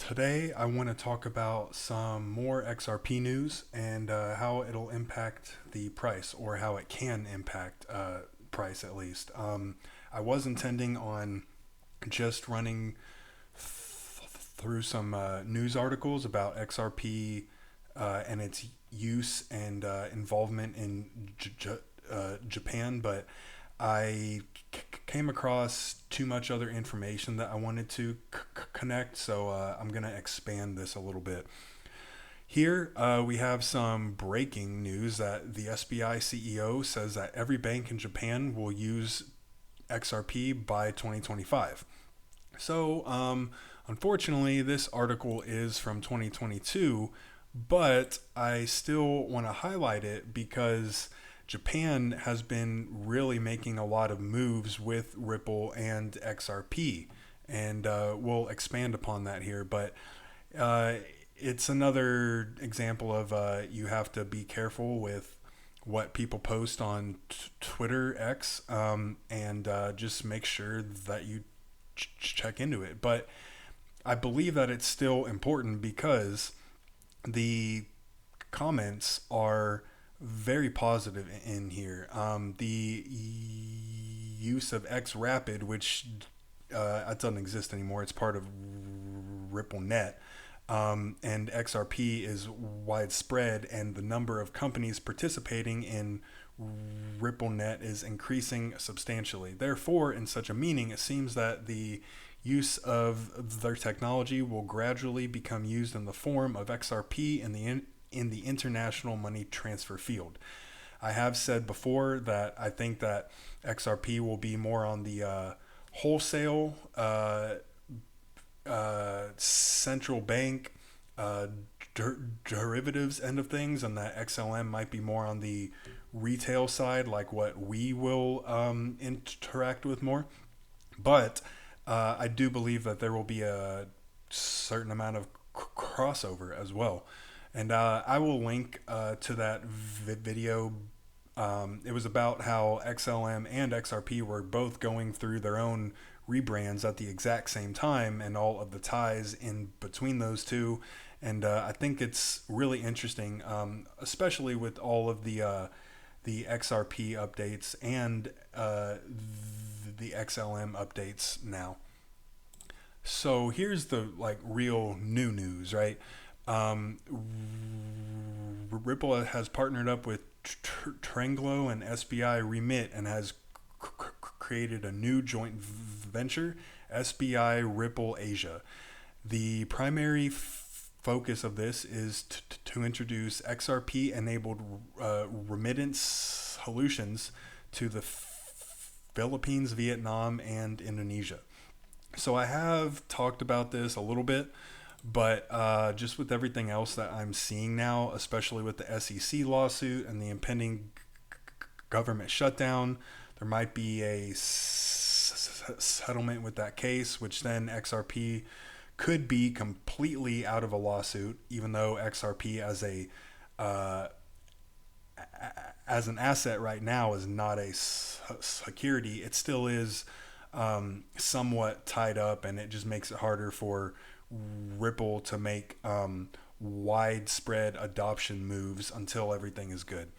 Today, I want to talk about some more XRP news and how it'll impact the price, or how it can impact price at least. I was intending on just running through some news articles about XRP and its use and involvement in Japan, but I came across too much other information that I wanted to connect, so I'm going to expand this a little bit. Here we have some breaking news that the SBI CEO says that every bank in Japan will use XRP by 2025. So, unfortunately, this article is from 2022, but I still want to highlight it because Japan has been really making a lot of moves with Ripple and XRP, and we'll expand upon that here. But uh, it's another example of you have to be careful with what people post on Twitter X, and just make sure that you check into it. But I believe that it's still important because the comments are very positive in here. The use of X Rapid, which it doesn't exist anymore, it's part of RippleNet. And XRP is widespread, and the number of companies participating in RippleNet is increasing substantially. Therefore, in such a meaning, it seems that the use of their technology will gradually become used in the form of XRP in the international money transfer field. I have said before that I think that XRP will be more on the wholesale, central bank, uh, derivatives end of things, and that XLM might be more on the retail side, like what we will interact with more. But I do believe that there will be a certain amount of crossover as well. And I will link to that video. It was about how XLM and XRP were both going through their own rebrands at the exact same time, and all of the ties in between those two. And I think it's really interesting, especially with all of the XRP updates and the XLM updates now. So here's the like real new news, right? Um, Ripple has partnered up with Trenglo and SBI Remit, and has created a new joint venture, SBI Ripple Asia. The primary focus of this is to introduce XRP enabled remittance solutions to the Philippines, Vietnam, and Indonesia. So I have talked about this a little bit, but just with everything else that I'm seeing now, especially with the SEC lawsuit and the impending government shutdown, there might be a settlement with that case, which then XRP could be completely out of a lawsuit, even though XRP uh, as an asset right now is not a security. It still is somewhat tied up, and it just makes it harder for Ripple to make widespread adoption moves until everything is good.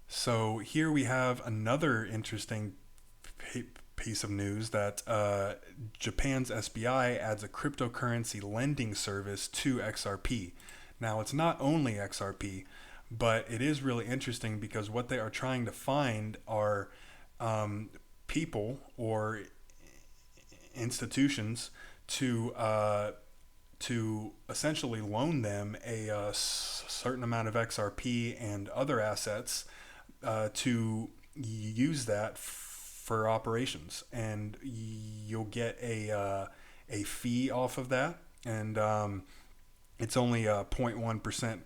So here we have another interesting piece of news that Japan's SBI adds a cryptocurrency lending service to XRP. Now, it's not only XRP, but it is really interesting because what they are trying to find are um, people or institutions to essentially loan them a certain amount of XRP and other assets to use that for operations, and you'll get a fee off of that, and it's only 0.1%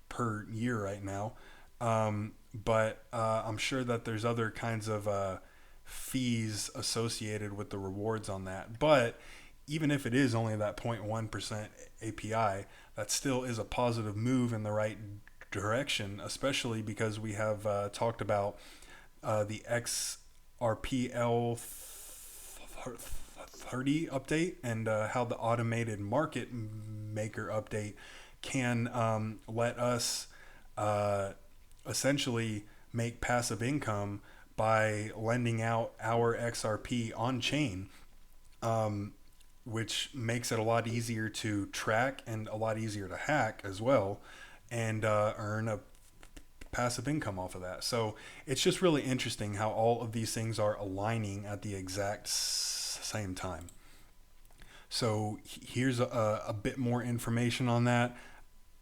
per year right now. But I'm sure that there's other kinds of fees associated with the rewards on that. But even if it is only that 0.1% API, that still is a positive move in the right direction, especially because we have talked about the XRPL 30 update and how the automated market maker update can let us essentially make passive income by lending out our XRP on chain, which makes it a lot easier to track and a lot easier to hack as well, and earn a passive income off of that. So it's just really interesting how all of these things are aligning at the exact same time. So here's a bit more information on that.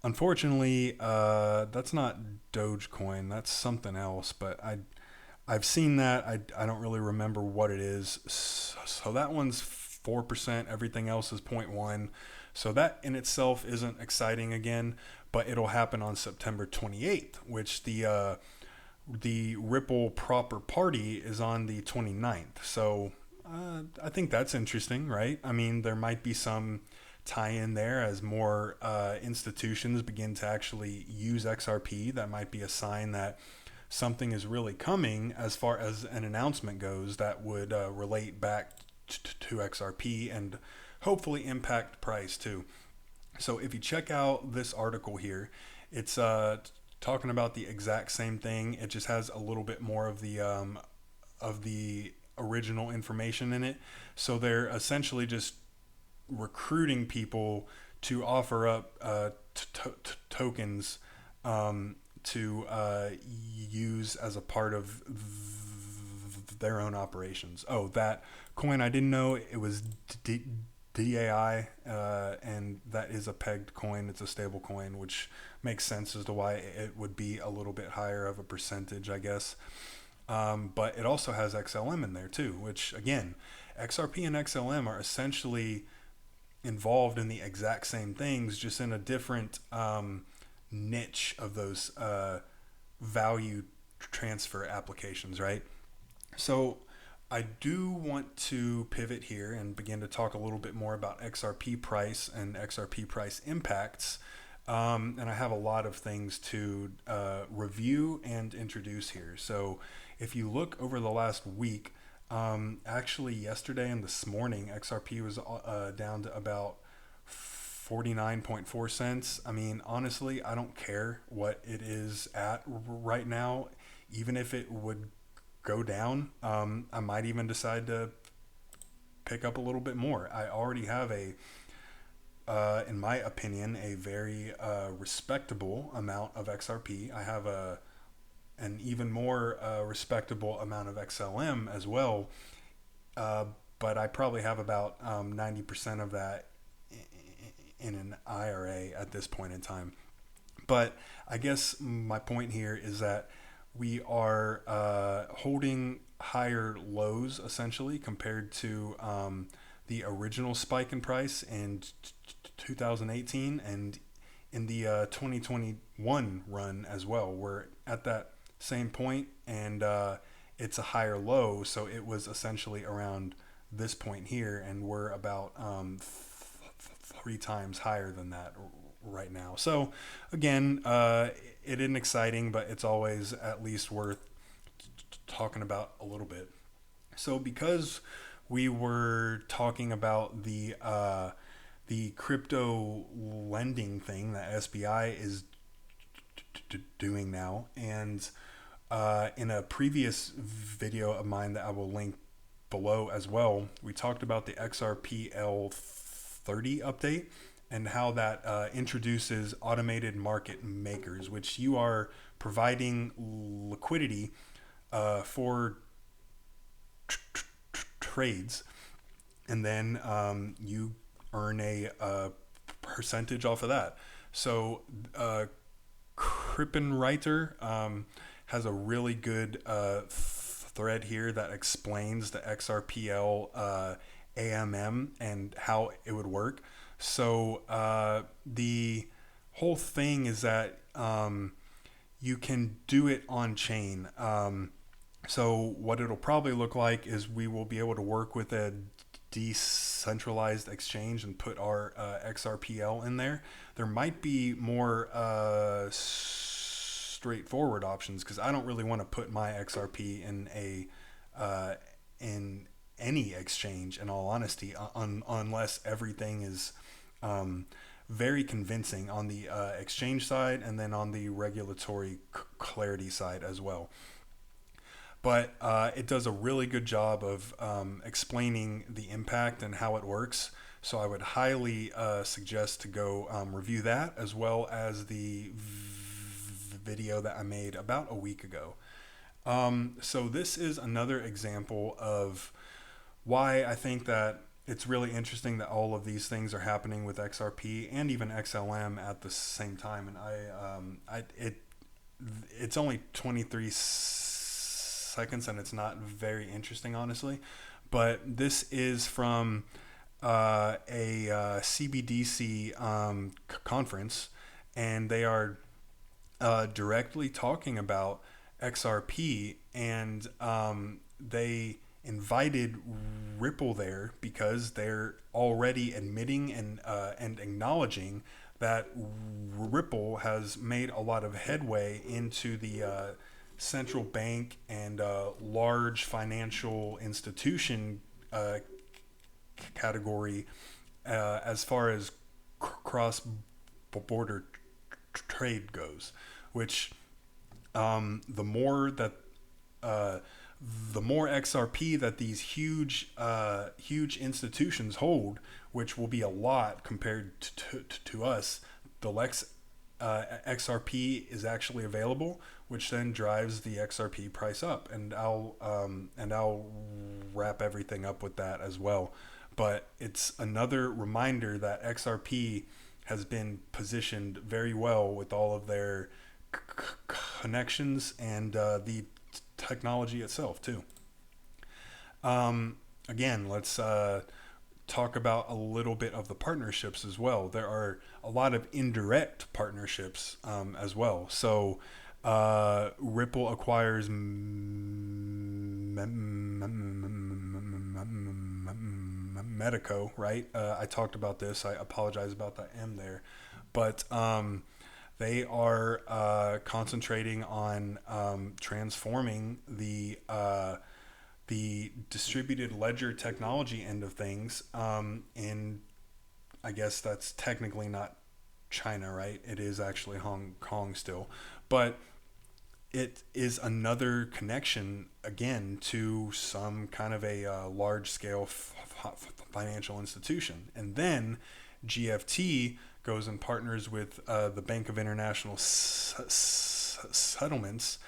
Unfortunately, that's not Dogecoin. That's something else. But I've seen that. I don't really remember what it is. So that one's 4%. Everything else is 0.1. So that in itself isn't exciting again. But it'll happen on September 28th, which the Ripple proper party is on the 29th. So I think that's interesting, right? I mean, there might be some tie in there as more institutions begin to actually use XRP. That might be a sign that something is really coming as far as an announcement goes that would relate back to XRP and hopefully impact price too. So if you check out this article here, it's talking about the exact same thing. It just has a little bit more of the original information in it. So they're essentially just recruiting people to offer up tokens to use as a part of their own operations. Oh, that coin, I didn't know it was DAI, and that is a pegged coin. It's a stable coin, which makes sense as to why it would be a little bit higher of a percentage, I guess. But it also has XLM in there too, which again, XRP and XLM are essentially involved in the exact same things, just in a different niche of those value transfer applications, right? So I do want to pivot here and begin to talk a little bit more about XRP price and XRP price impacts. And I have a lot of things to review and introduce here. So if you look over the last week, actually yesterday and this morning, XRP was down to about 49.4 cents. I mean, honestly, I don't care what it is at right now. Even if it would go down, I might even decide to pick up a little bit more. I already have in my opinion, a very respectable amount of XRP. I have an even more respectable amount of XLM as well, but I probably have about 90% of that in an IRA at this point in time. But I guess my point here is that we are holding higher lows essentially compared to the original spike in price in 2018 and in the 2021 run as well. We're at that same point, and it's a higher low, so it was essentially around this point here, and we're about 3 times higher than that right now. So again, it isn't exciting, but it's always at least worth talking about a little bit. So because we were talking about the crypto lending thing that SBI is doing now, and in a previous video of mine that I will link below as well, we talked about the XRPL 30 update and how that introduces automated market makers, which you are providing liquidity for trades, and then you earn a percentage off of that. So Krippenreiter has a really good thread here that explains the XRPL AMM and how it would work. So the whole thing is that you can do it on chain. So what it'll probably look like is we will be able to work with a decentralized exchange and put our XRPL in there. There might be more straightforward options, because I don't really want to put my XRP in any exchange, in all honesty, unless everything is very convincing on the exchange side and then on the regulatory clarity side as well. But it does a really good job of explaining the impact and how it works. So I would highly suggest to go review that, as well as the video that I made about a week ago. So this is another example of why I think that it's really interesting that all of these things are happening with XRP and even XLM at the same time. And it's only 23 seconds and it's not very interesting, honestly. But this is from a CBDC conference, and they are directly talking about XRP, and they invited Ripple there because they're already admitting and acknowledging that Ripple has made a lot of headway into the central bank and large financial institution category as far as cross-border trade goes, which the more XRP that these huge institutions hold, which will be a lot compared to us, the XRP is actually available, which then drives the XRP price up, and I'll wrap everything up with that as well. But it's another reminder that XRP has been positioned very well with all of their connections and the technology itself too. Again, let's talk about a little bit of the partnerships as well. There are a lot of indirect partnerships as well. So Ripple acquires Medico, right? I talked about this. I apologize about the M there, but they are concentrating on transforming the distributed ledger technology end of things. In, I guess that's technically not China, right? It is actually Hong Kong still, but it is another connection again to some kind of a large scale financial institution. And then GFT goes and partners with the Bank of International Settlements,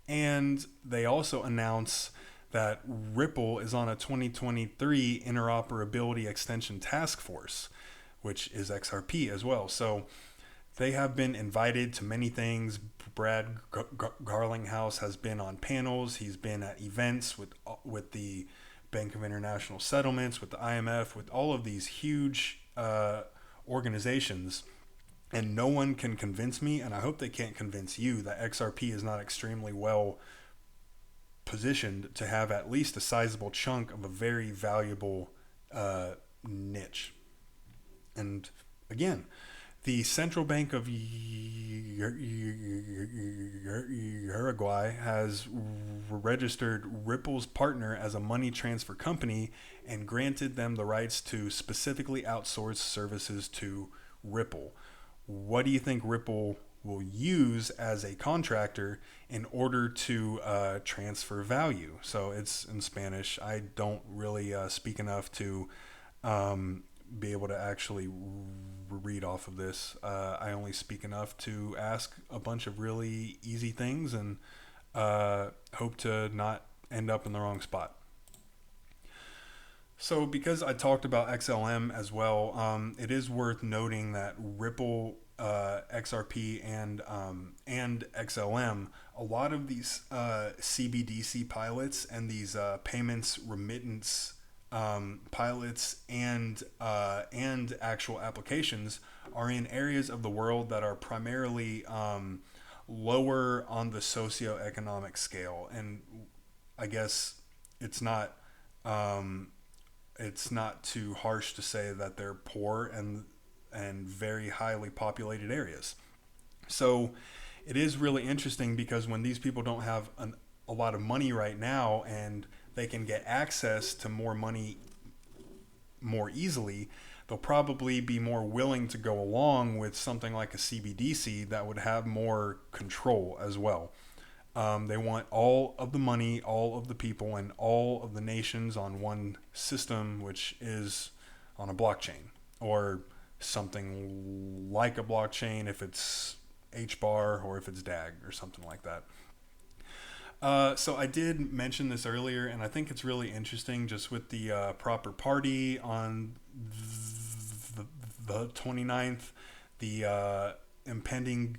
and they also announce that Ripple is on a 2023 interoperability extension task force, which is XRP as well. So they have been invited to many things. Brad Garlinghouse has been on panels. He's been at events with the Bank of International Settlements, with the IMF, with all of these huge organizations. And no one can convince me, and I hope they can't convince you, that XRP is not extremely well positioned to have at least a sizable chunk of a very valuable niche. And again, the Central Bank of Uruguay has registered Ripple's partner as a money transfer company and granted them the rights to specifically outsource services to Ripple. What do you think Ripple will use as a contractor in order to transfer value? So it's in Spanish. I don't really speak enough to be able to actually read off of this. I only speak enough to ask a bunch of really easy things and hope to not end up in the wrong spot. So because I talked about XLM as well, it is worth noting that Ripple, XRP, and XLM, a lot of these CBDC pilots and these payments remittance pilots and actual applications are in areas of the world that are primarily lower on the socioeconomic scale, and I guess it's not too harsh to say that they're poor and very highly populated areas. So it is really interesting because when these people don't have a lot of money right now and they can get access to more money more easily, they'll probably be more willing to go along with something like a CBDC that would have more control as well. They want all of the money, all of the people, and all of the nations on one system, which is on a blockchain or something like a blockchain if it's HBAR or if it's DAG or something like that. So I did mention this earlier, and I think it's really interesting just with the proper party on the 29th, the impending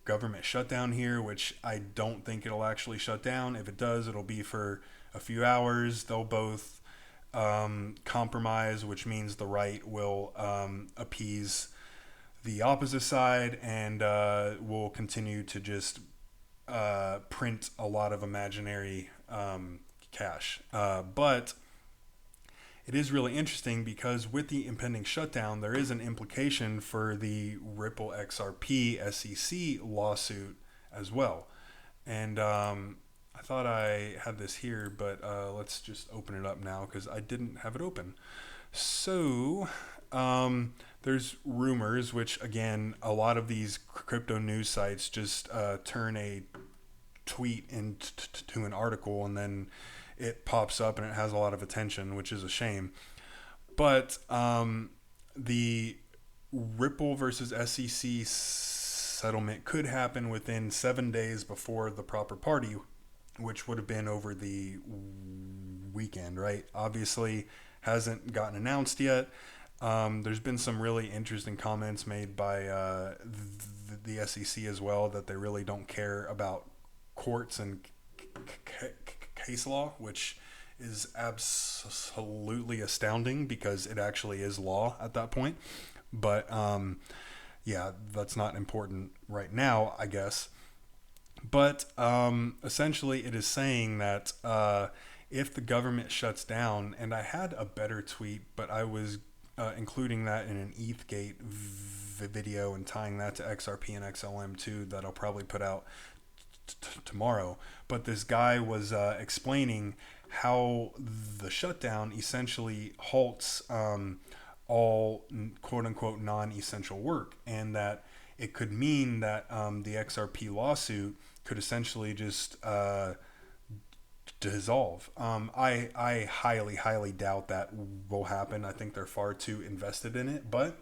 government shutdown here, which I don't think it'll actually shut down. If it does, it'll be for a few hours. They'll both compromise, which means the right will appease the opposite side, and will continue to just print a lot of imaginary cash. But it is really interesting because with the impending shutdown, there is an implication for the Ripple XRP SEC lawsuit as well. And I thought I had this here, but let's just open it up now because I didn't have it open. So there's rumors, which again, a lot of these crypto news sites just turn a tweet into an article, and then it pops up and it has a lot of attention, which is a shame. But the Ripple versus SEC settlement could happen within 7 days before the proper party, which would have been over the weekend, right? Obviously hasn't gotten announced yet. There's been some really interesting comments made by the SEC as well, that they really don't care about courts and case law, which is absolutely astounding because it actually is law at that point. But yeah, that's not important right now, I guess. But essentially it is saying that if the government shuts down, and I had a better tweet, but I was including that in an ETHgate video and tying that to XRP and XLM too, that I'll probably put out tomorrow. But this guy was explaining how the shutdown essentially halts all quote unquote non-essential work, and that it could mean that the XRP lawsuit could essentially just dissolve. I highly doubt that will happen. I think they're far too invested in it, but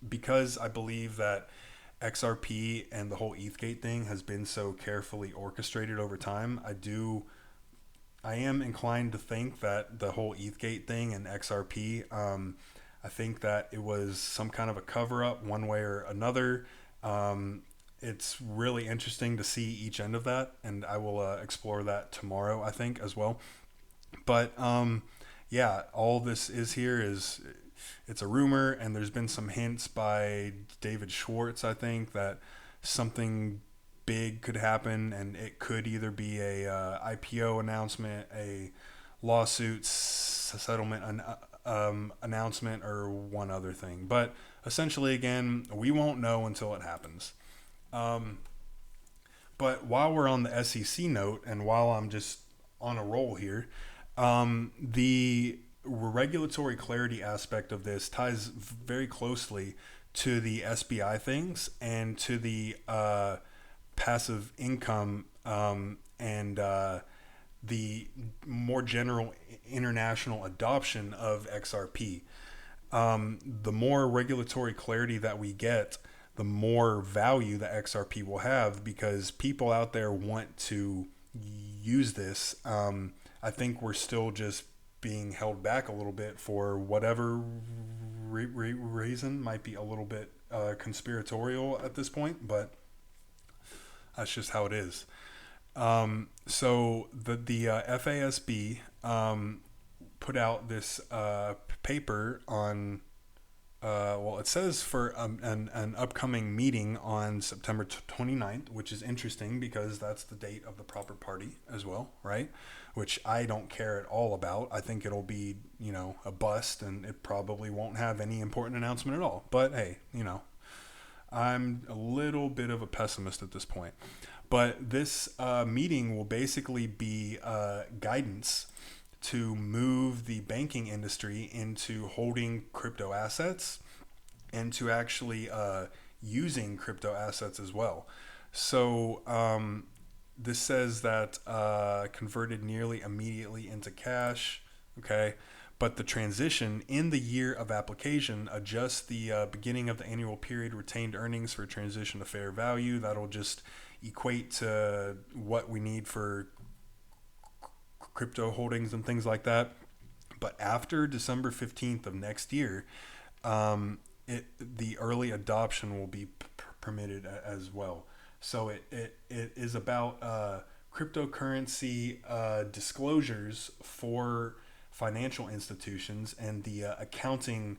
because I believe that XRP and the whole ETHgate thing has been so carefully orchestrated over time, I am inclined to think that the whole ETHgate thing and XRP, I think that it was some kind of a cover-up one way or another. It's really interesting to see each end of that, and I will explore that tomorrow, I think, as well. But yeah, all this is here is, it's a rumor, and there's been some hints by David Schwartz, I think, that something big could happen, and it could either be a IPO announcement, a lawsuit settlement announcement, or one other thing. But essentially, again, we won't know until it happens. But while we're on the SEC note, and while I'm just on a roll here, the regulatory clarity aspect of this ties very closely to the SBI things and to the passive income and the more general international adoption of XRP. The more regulatory clarity that we get, the more value that XRP will have, because people out there want to use this. I think we're still just being held back a little bit for whatever reason. Might be a little bit conspiratorial at this point, but that's just how it is. So the FASB put out this paper on well, it says for an upcoming meeting on September 29th, which is interesting because that's the date of the proper party as well, right? Which I don't care at all about. I think it'll be, a bust, and it probably won't have any important announcement at all. But hey, I'm a little bit of a pessimist at this point. But this meeting will basically be guidance to move the banking industry into holding crypto assets and to actually using crypto assets as well. So this says that converted nearly immediately into cash. Okay. But the transition in the year of application adjusts the beginning of the annual period retained earnings for transition to fair value. That'll just equate to what we need for crypto holdings and things like that. But after December 15th of next year, the early adoption will be permitted as well. So it is about cryptocurrency disclosures for financial institutions and the accounting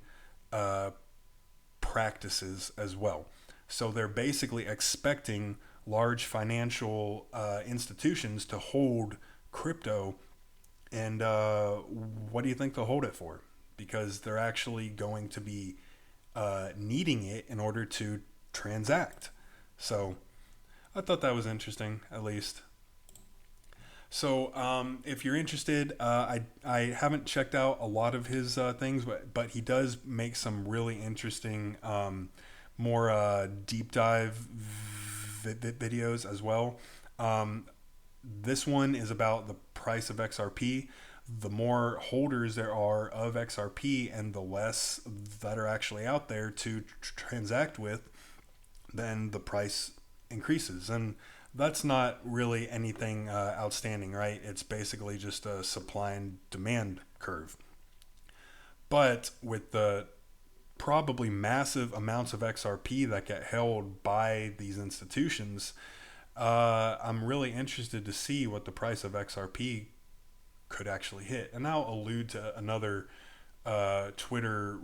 practices as well. So they're basically expecting large financial institutions to hold crypto. And what do you think they'll hold it for? Because they're actually going to be needing it in order to transact. So I thought that was interesting, at least. So if you're interested, I haven't checked out a lot of his things, but he does make some really interesting, more deep dive videos as well. This one is about the price of XRP. The more holders there are of XRP and the less that are actually out there to transact with, then the price increases. And that's not really anything outstanding, right? It's basically just a supply and demand curve. But with the probably massive amounts of XRP that get held by these institutions, I'm really interested to see what the price of XRP could actually hit. And I'll allude to another Twitter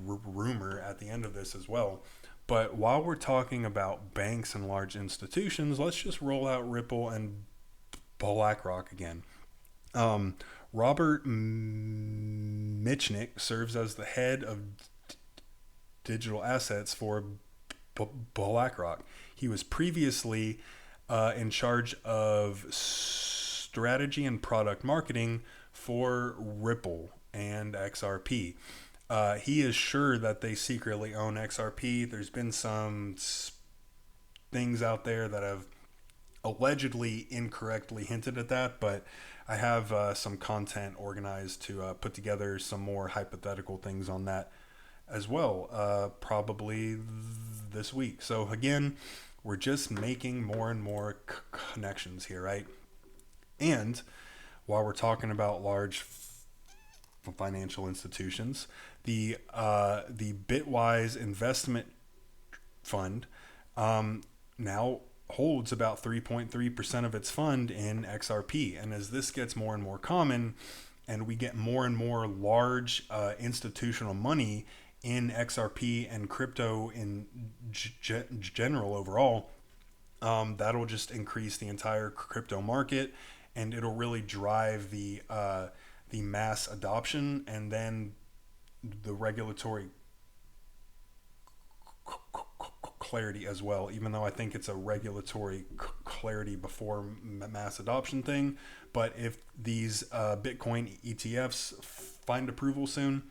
rumor at the end of this as well. But while we're talking about banks and large institutions, let's just roll out Ripple and BlackRock again. Robert Mitchnick serves as the head of digital assets for BlackRock. He was previously in charge of strategy and product marketing for Ripple and XRP. He is sure that they secretly own XRP. There's been some things out there that have allegedly incorrectly hinted at that, but I have some content organized to put together some more hypothetical things on that as well, probably this week. So again, we're just making more and more connections here, right? And while we're talking about large financial institutions, the Bitwise investment fund now holds about 3.3% of its fund in XRP. And as this gets more and more common, and we get more and more large institutional money in XRP and crypto in general overall, that'll just increase the entire crypto market, and it'll really drive the mass adoption and then the regulatory clarity as well, even though I think it's a regulatory clarity before mass adoption thing. But if these Bitcoin ETFs find approval soon,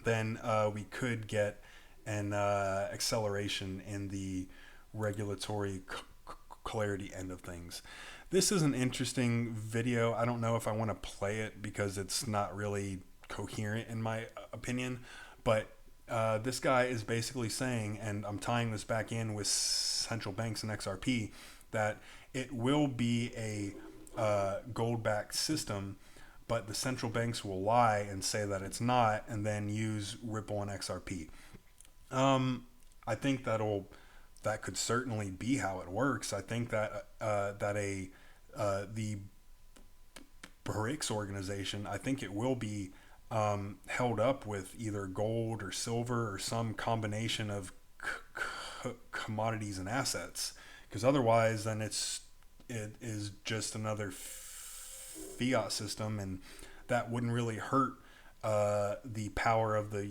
then we could get an acceleration in the regulatory clarity end of things. This is an interesting video. I don't know if I want to play it because it's not really coherent in my opinion, but this guy is basically saying, and I'm tying this back in with central banks and XRP, that it will be a gold-backed system, but the central banks will lie and say that it's not, and then use Ripple and XRP. I think that could certainly be how it works. I think that the Brics organization, I think it will be held up with either gold or silver or some combination of commodities and assets, because otherwise then it is just another fiat system, and that wouldn't really hurt the power of the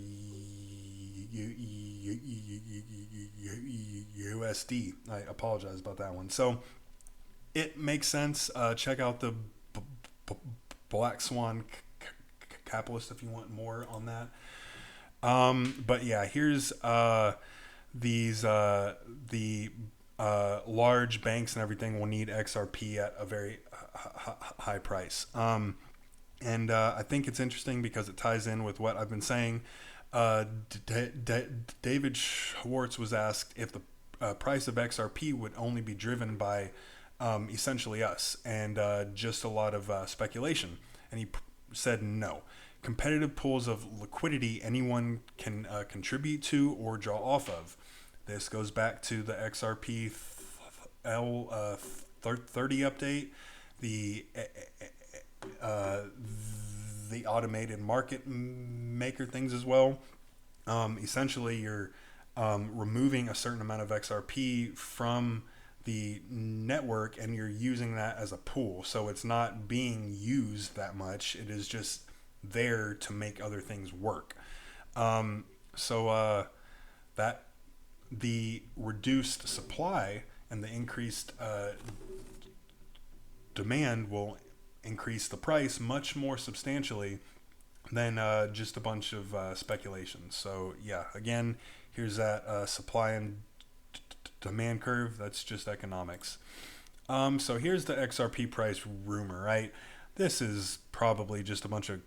USD. I apologize about that one. So it makes sense. Check out the Black Swan Capitalist if you want more on that. But yeah, here's these the large banks and everything will need XRP at a very high price. And I think it's interesting because it ties in with what I've been saying. David Schwartz was asked if the price of XRP would only be driven by essentially us and just a lot of speculation. And he said no. Competitive pools of liquidity anyone can contribute to or draw off of. This goes back to the XRP L30 update, the automated market maker things as well. Essentially, you're removing a certain amount of XRP from the network and you're using that as a pool. So it's not being used that much. It is just there to make other things work. So that the reduced supply and the increased demand will increase the price much more substantially than just a bunch of speculation. So yeah, again, here's that supply and demand curve. That's just economics. So here's the XRP price rumor, right? This is probably just a bunch of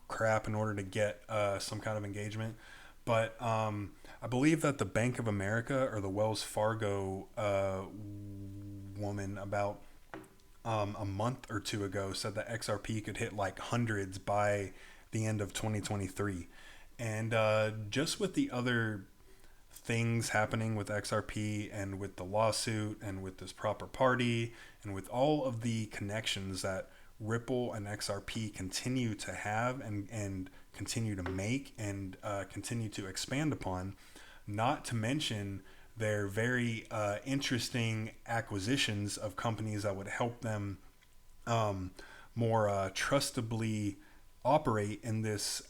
crap in order to get some kind of engagement. But I believe that the Bank of America or the Wells Fargo woman about a month or two ago said that XRP could hit like hundreds by the end of 2023. And just with the other things happening with XRP and with the lawsuit and with this proper party and with all of the connections that Ripple and XRP continue to have and continue to make and continue to expand upon, not to mention their very interesting acquisitions of companies that would help them more trustably operate in this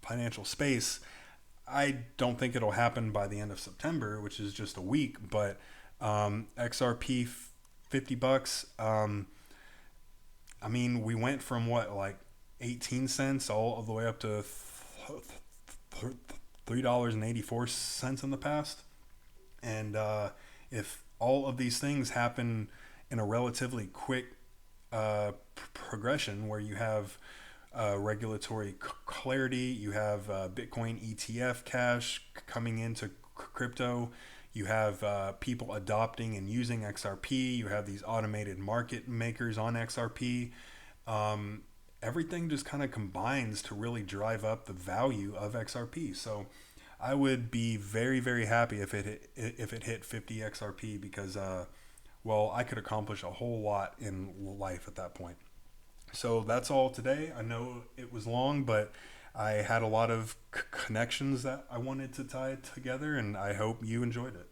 financial space. I don't think it'll happen by the end of September, which is just a week, but XRP $50. I mean, we went from what, like 18 cents all the way up to $3.84 in the past. And if all of these things happen in a relatively quick progression where you have regulatory clarity, you have Bitcoin ETF cash coming into crypto, you have people adopting and using XRP, you have these automated market makers on XRP, everything just kind of combines to really drive up the value of XRP. So I would be very, very happy if it hit 50 XRP because, well, I could accomplish a whole lot in life at that point. So that's all today. I know it was long, but I had a lot of connections that I wanted to tie together, and I hope you enjoyed it.